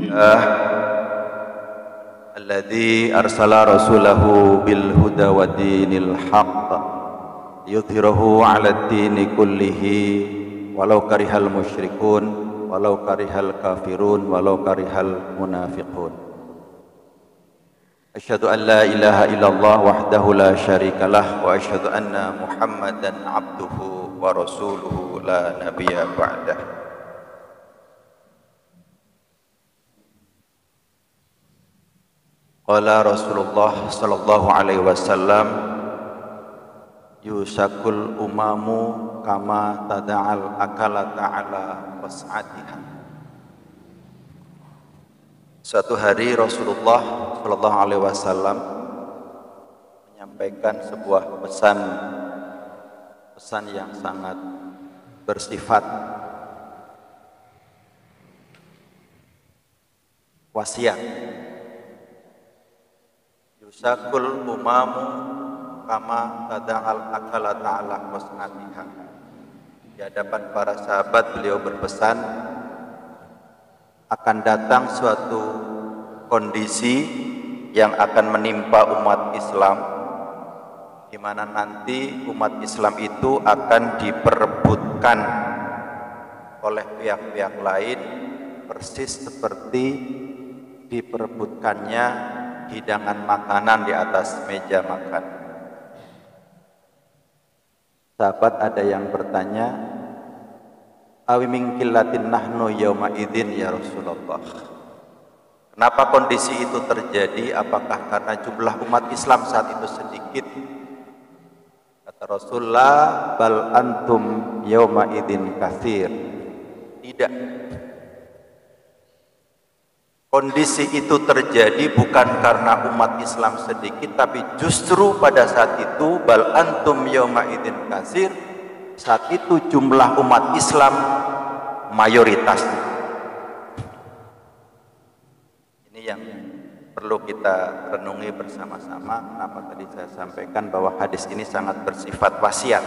Alhamdulillah alladzi arsala rasulahu bil huda wa dinil haqq yudhhirahu 'ala ad-dini kullihi walau karihal musyrikun walau karihal kafirun walau karihal munafiqun. Asyhadu an la ilaha illallah wahdahu la syarikalah wa asyhadu anna Muhammadan abduhu wa rasuluhu la nabiyya ba'dah. Qala Rasulullah sallallahu alaihi wasallam yusakul umamu kama tada'al akala ta'ala was'atiha. Suatu hari Rasulullah sallallahu alaihi wasallam menyampaikan sebuah pesan yang sangat bersifat wasiat. Yusakul umamu kama tada'al akala ta'ala was'atiha. Di hadapan para sahabat beliau berpesan akan datang suatu kondisi yang akan menimpa umat Islam, di mana nanti umat Islam itu akan diperebutkan oleh pihak-pihak lain persis seperti diperebutkannya hidangan makanan di atas meja makan. Sahabat ada yang bertanya, awi min qillatin nahnu yauma idzin ya Rasulullah. Kenapa kondisi itu terjadi? Apakah karena jumlah umat Islam saat itu sedikit? Kata Rasulullah, bal antum yauma idzin katsir. Tidak. Kondisi itu terjadi bukan karena umat Islam sedikit, tapi justru pada saat itu bal antum yauma idzin katsir, saat itu jumlah umat Islam mayoritas. Ini yang perlu kita renungi bersama-sama. Kenapa tadi saya sampaikan bahwa hadis ini sangat bersifat wasiat.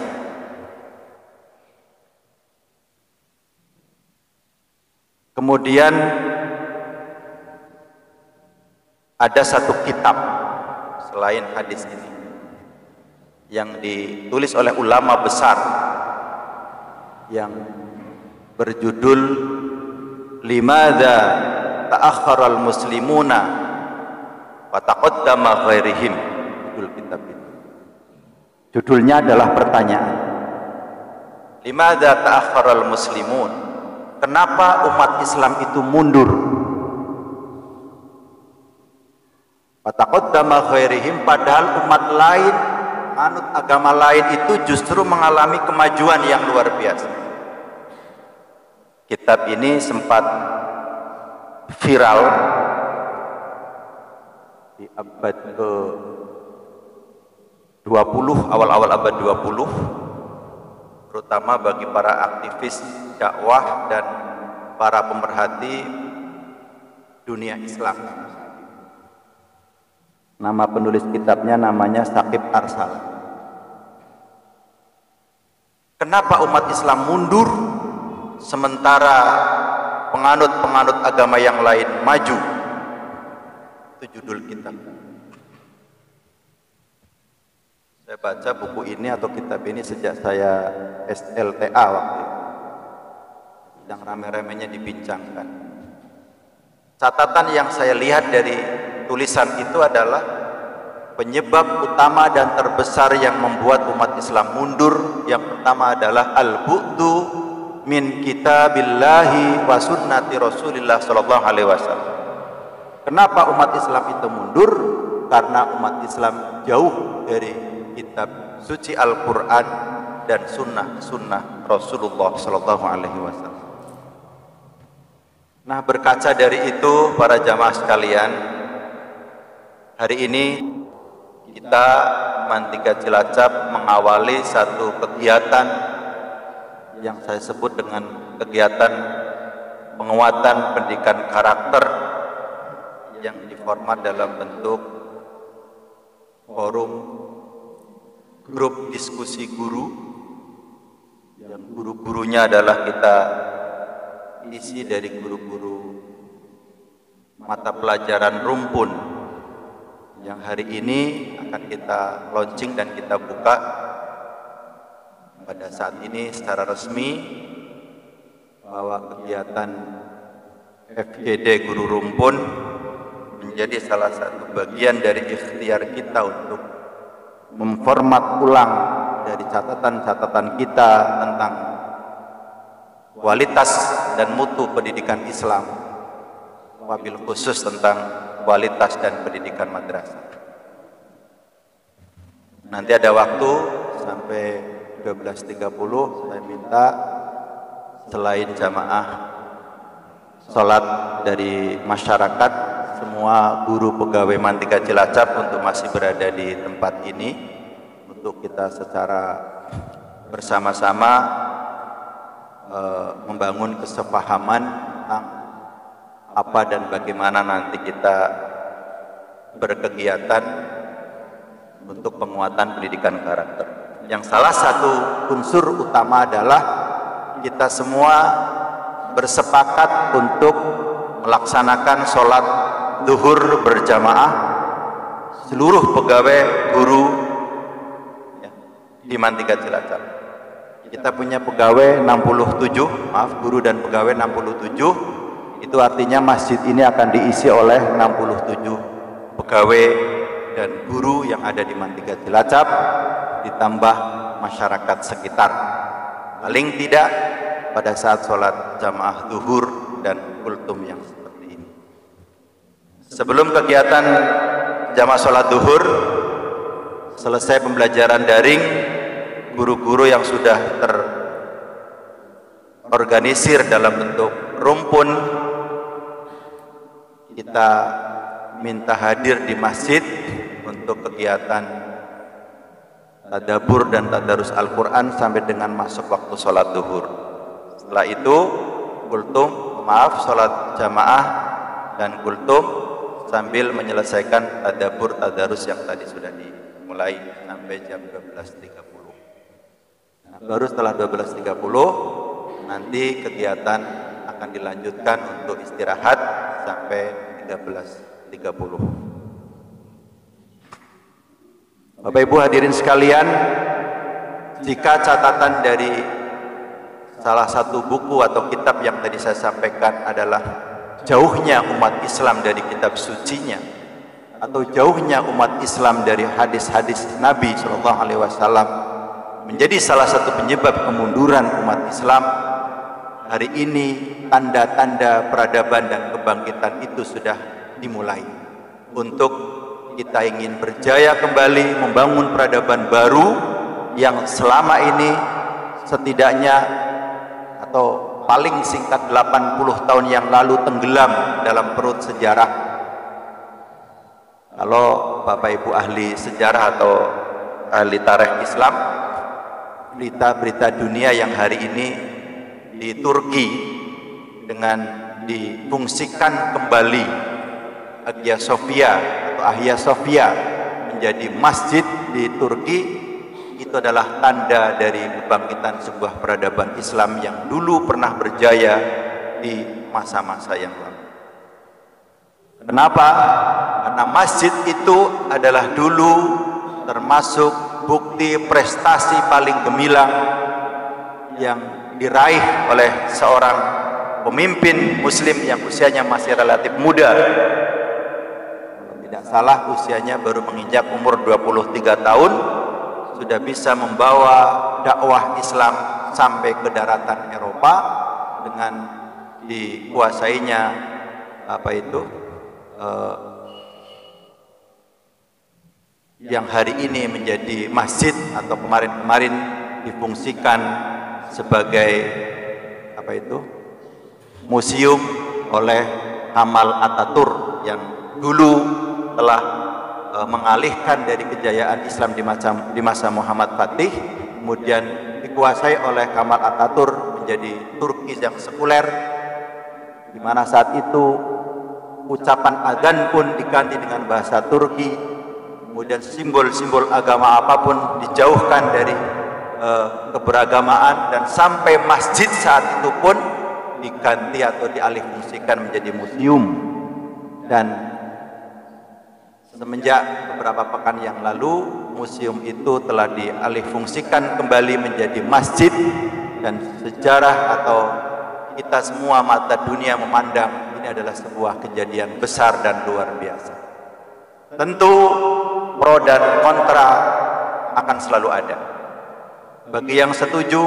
Kemudian ada satu kitab selain hadis ini yang ditulis oleh ulama besar yang berjudul Limadza ta'akhkharal muslimuna wa taqaddama ghairihim. Judul kitab itu. Judulnya adalah pertanyaan. Limadza ta'akhkharal muslimun? Kenapa umat Islam itu mundur? Fataqaddama ghairihim, padahal umat lain, anut agama lain itu justru mengalami kemajuan yang luar biasa. Kitab ini sempat viral di abad ke-20, awal-awal abad 20, terutama bagi para aktivis dakwah dan para pemerhati dunia Islam. Nama penulis kitabnya namanya Saqib Arsal. Kenapa umat Islam mundur sementara penganut-penganut agama yang lain maju? Itu judul kitab. Saya baca buku ini atau kitab ini sejak saya SLTA waktu itu. Sedang rame-ramenya dibincangkan. Catatan yang saya lihat dari tulisan itu adalah penyebab utama dan terbesar yang membuat umat Islam mundur. Yang pertama adalah al-bu'du min kitabillahi wa sunnati Rasulillah sallallahu alaihi wasallam. Kenapa umat Islam itu mundur? Karena umat Islam jauh dari kitab suci Al-Qur'an dan sunnah Rasulullah sallallahu alaihi wasallam. Nah, berkaca dari itu para jamaah sekalian, hari ini kita Mantika Cilacap mengawali satu kegiatan yang saya sebut dengan kegiatan penguatan pendidikan karakter yang diformat dalam bentuk forum grup diskusi guru yang guru-gurunya adalah kita isi dari guru-guru mata pelajaran rumpun yang hari ini akan kita launching dan kita buka pada saat ini secara resmi, bahwa kegiatan FGD Guru Rumpun menjadi salah satu bagian dari ikhtiar kita untuk memformat ulang dari catatan-catatan kita tentang kualitas dan mutu pendidikan Islam, wabil khusus tentang kualitas dan pendidikan madrasah. Nanti ada waktu sampai 12.30, saya minta selain jamaah sholat dari masyarakat, semua guru pegawai Mantika Cilacap untuk masih berada di tempat ini untuk kita secara bersama-sama membangun kesepahaman tentang apa dan bagaimana nanti kita berkegiatan untuk penguatan pendidikan karakter. Yang salah satu unsur utama adalah kita semua bersepakat untuk melaksanakan sholat zuhur berjamaah seluruh pegawai guru ya, di Mantika Cilacap. Kita punya pegawai 67, guru dan pegawai 67. Itu artinya masjid ini akan diisi oleh 67 pegawai dan guru yang ada di Mantika Cilacap, ditambah masyarakat sekitar. Paling tidak pada saat sholat jamaah zuhur dan kultum yang seperti ini. Sebelum kegiatan jamaah sholat zuhur selesai pembelajaran daring, guru-guru yang sudah terorganisir dalam bentuk rumpun, kita minta hadir di masjid untuk kegiatan tadabbur dan tadarus Al-Quran sampai dengan masuk waktu sholat zuhur. Setelah itu sholat jamaah dan kultum sambil menyelesaikan tadabbur tadarus yang tadi sudah dimulai sampai jam 12.30. Nah, baru setelah 12.30 nanti kegiatan akan dilanjutkan untuk istirahat sampai 13.30. Bapak Ibu hadirin sekalian, jika catatan dari salah satu buku atau kitab yang tadi saya sampaikan adalah jauhnya umat Islam dari kitab sucinya, atau jauhnya umat Islam dari hadis-hadis Nabi SAW menjadi salah satu penyebab kemunduran umat Islam, hari ini tanda-tanda peradaban dan kebangkitan itu sudah dimulai. Untuk kita ingin berjaya kembali membangun peradaban baru yang selama ini setidaknya atau paling singkat 80 tahun yang lalu tenggelam dalam perut sejarah. Kalau Bapak Ibu ahli sejarah atau ahli tarikh Islam, berita-berita dunia yang hari ini di Turki dengan difungsikan kembali Hagia Sophia atau Hagia Sophia menjadi masjid di Turki, itu adalah tanda dari kebangkitan sebuah peradaban Islam yang dulu pernah berjaya di masa-masa yang lalu. Kenapa? Karena masjid itu adalah dulu termasuk bukti prestasi paling gemilang yang diraih oleh seorang pemimpin muslim yang usianya masih relatif muda. Tidak salah usianya baru menginjak umur 23 tahun, sudah bisa membawa dakwah Islam sampai ke daratan Eropa dengan dikuasainya yang hari ini menjadi masjid atau kemarin-kemarin difungsikan sebagai museum oleh Kamal Ataturk yang dulu telah mengalihkan dari kejayaan Islam di masa Muhammad Fatih, kemudian dikuasai oleh Kamal Ataturk menjadi Turki yang sekuler, di mana saat itu ucapan adzan pun diganti dengan bahasa Turki, kemudian simbol-simbol agama apapun dijauhkan dari keberagamaan, dan sampai masjid saat itu pun diganti atau dialihfungsikan menjadi museum. Dan semenjak beberapa pekan yang lalu, museum itu telah dialihfungsikan kembali menjadi masjid, dan sejarah atau kita semua mata dunia memandang ini adalah sebuah kejadian besar dan luar biasa. Tentu pro dan kontra akan selalu ada. Bagi yang setuju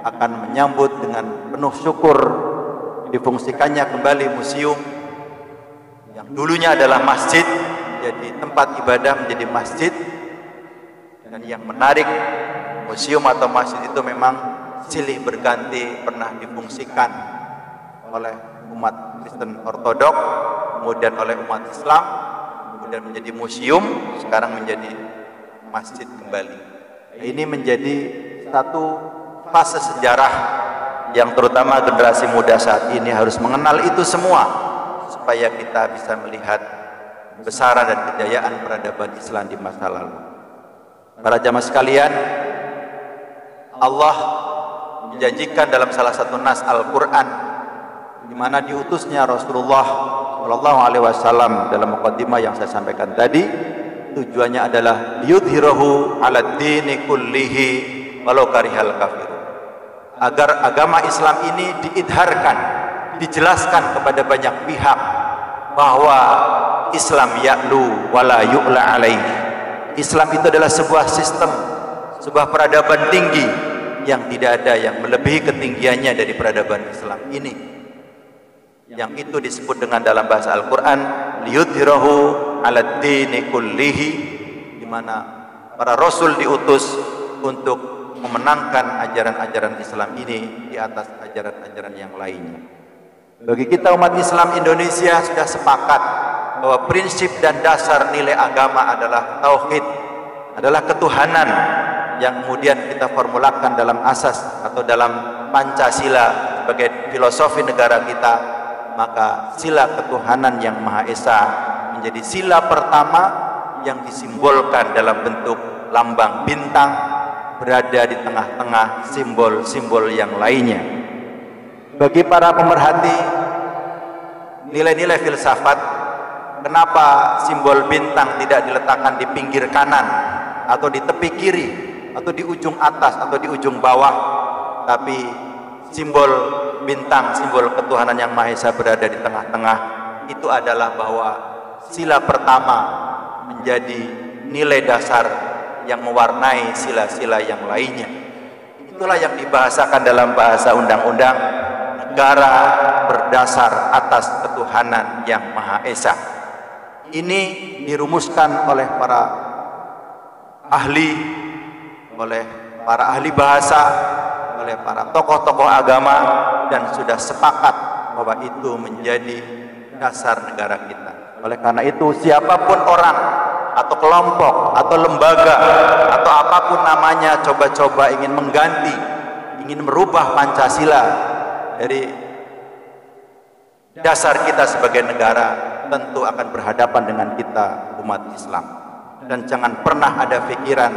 akan menyambut dengan penuh syukur difungsikannya kembali museum yang dulunya adalah masjid, jadi tempat ibadah menjadi masjid. Dan yang menarik, museum atau masjid itu memang silih berganti pernah difungsikan oleh umat Kristen Ortodok, kemudian oleh umat Islam, kemudian menjadi museum, sekarang menjadi masjid kembali. Ini menjadi satu fase sejarah yang terutama generasi muda saat ini harus mengenal itu semua, supaya kita bisa melihat kebesaran dan kejayaan peradaban Islam di masa lalu. Para jamaah sekalian, Allah menjanjikan dalam salah satu nas Al-Quran, di mana diutusnya Rasulullah Shallallahu Alaihi Wasallam dalam muqaddimah yang saya sampaikan tadi, tujuannya adalah yudhirahu ala dini kullihi walau karihal kafir, agar agama Islam ini diidharkan, dijelaskan kepada banyak pihak bahwa Islam ya'lu wala yu'la alaih. Islam itu adalah sebuah sistem, sebuah peradaban tinggi yang tidak ada yang melebihi ketinggiannya dari peradaban Islam ini. Yang itu disebut dengan dalam bahasa Al-Quran liyudhirahu ala dini kullihi, di mana para rasul diutus untuk memenangkan ajaran-ajaran Islam ini di atas ajaran-ajaran yang lainnya. Bagi kita umat Islam Indonesia sudah sepakat bahwa prinsip dan dasar nilai agama adalah tauhid, adalah ketuhanan yang kemudian kita formulakan dalam asas atau dalam Pancasila sebagai filosofi negara kita. Maka sila ketuhanan yang Maha Esa menjadi sila pertama yang disimbolkan dalam bentuk lambang bintang, berada di tengah-tengah simbol-simbol yang lainnya. Bagi para pemerhati nilai-nilai filsafat, kenapa simbol bintang tidak diletakkan di pinggir kanan atau di tepi kiri atau di ujung atas atau di ujung bawah, tapi simbol bintang, simbol ketuhanan yang Maha Esa berada di tengah-tengah? Itu adalah bahwa sila pertama menjadi nilai dasar yang mewarnai sila-sila yang lainnya. Itulah yang dibahasakan dalam bahasa undang-undang, negara berdasar atas ketuhanan yang Maha Esa. Ini dirumuskan oleh para ahli, oleh para ahli bahasa, oleh para tokoh-tokoh agama, dan sudah sepakat bahwa itu menjadi dasar negara kita. Oleh karena itu, siapapun orang atau kelompok atau lembaga atau apapun namanya coba-coba ingin mengganti, ingin merubah Pancasila dari dasar kita sebagai negara, tentu akan berhadapan dengan kita umat Islam. Dan jangan pernah ada pikiran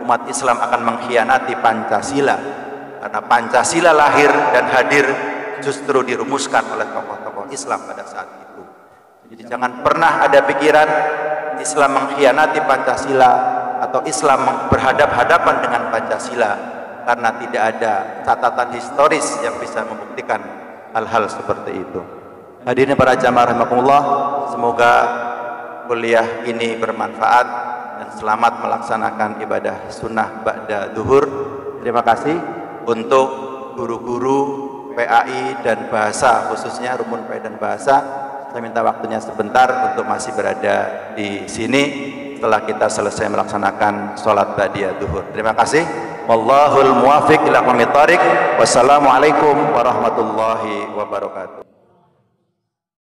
umat Islam akan mengkhianati Pancasila, karena Pancasila lahir dan hadir justru dirumuskan oleh tokoh-tokoh Islam pada saat itu. Jadi jangan pernah ada pikiran Islam mengkhianati Pancasila atau Islam berhadap-hadapan dengan Pancasila, karena tidak ada catatan historis yang bisa membuktikan hal-hal seperti itu. Hadirin para jamaah rahimakumullah, semoga kuliah ini bermanfaat dan selamat melaksanakan ibadah sunnah ba'da duhur. Terima kasih untuk guru-guru PAI dan bahasa, khususnya rumun PAI dan bahasa. Saya minta waktunya sebentar untuk masih berada di sini setelah kita selesai melaksanakan sholat ba'da duhur. Terima kasih. Wallahul muwafiq ila aqwamit thoriq. Wassalamualaikum warahmatullahi wabarakatuh.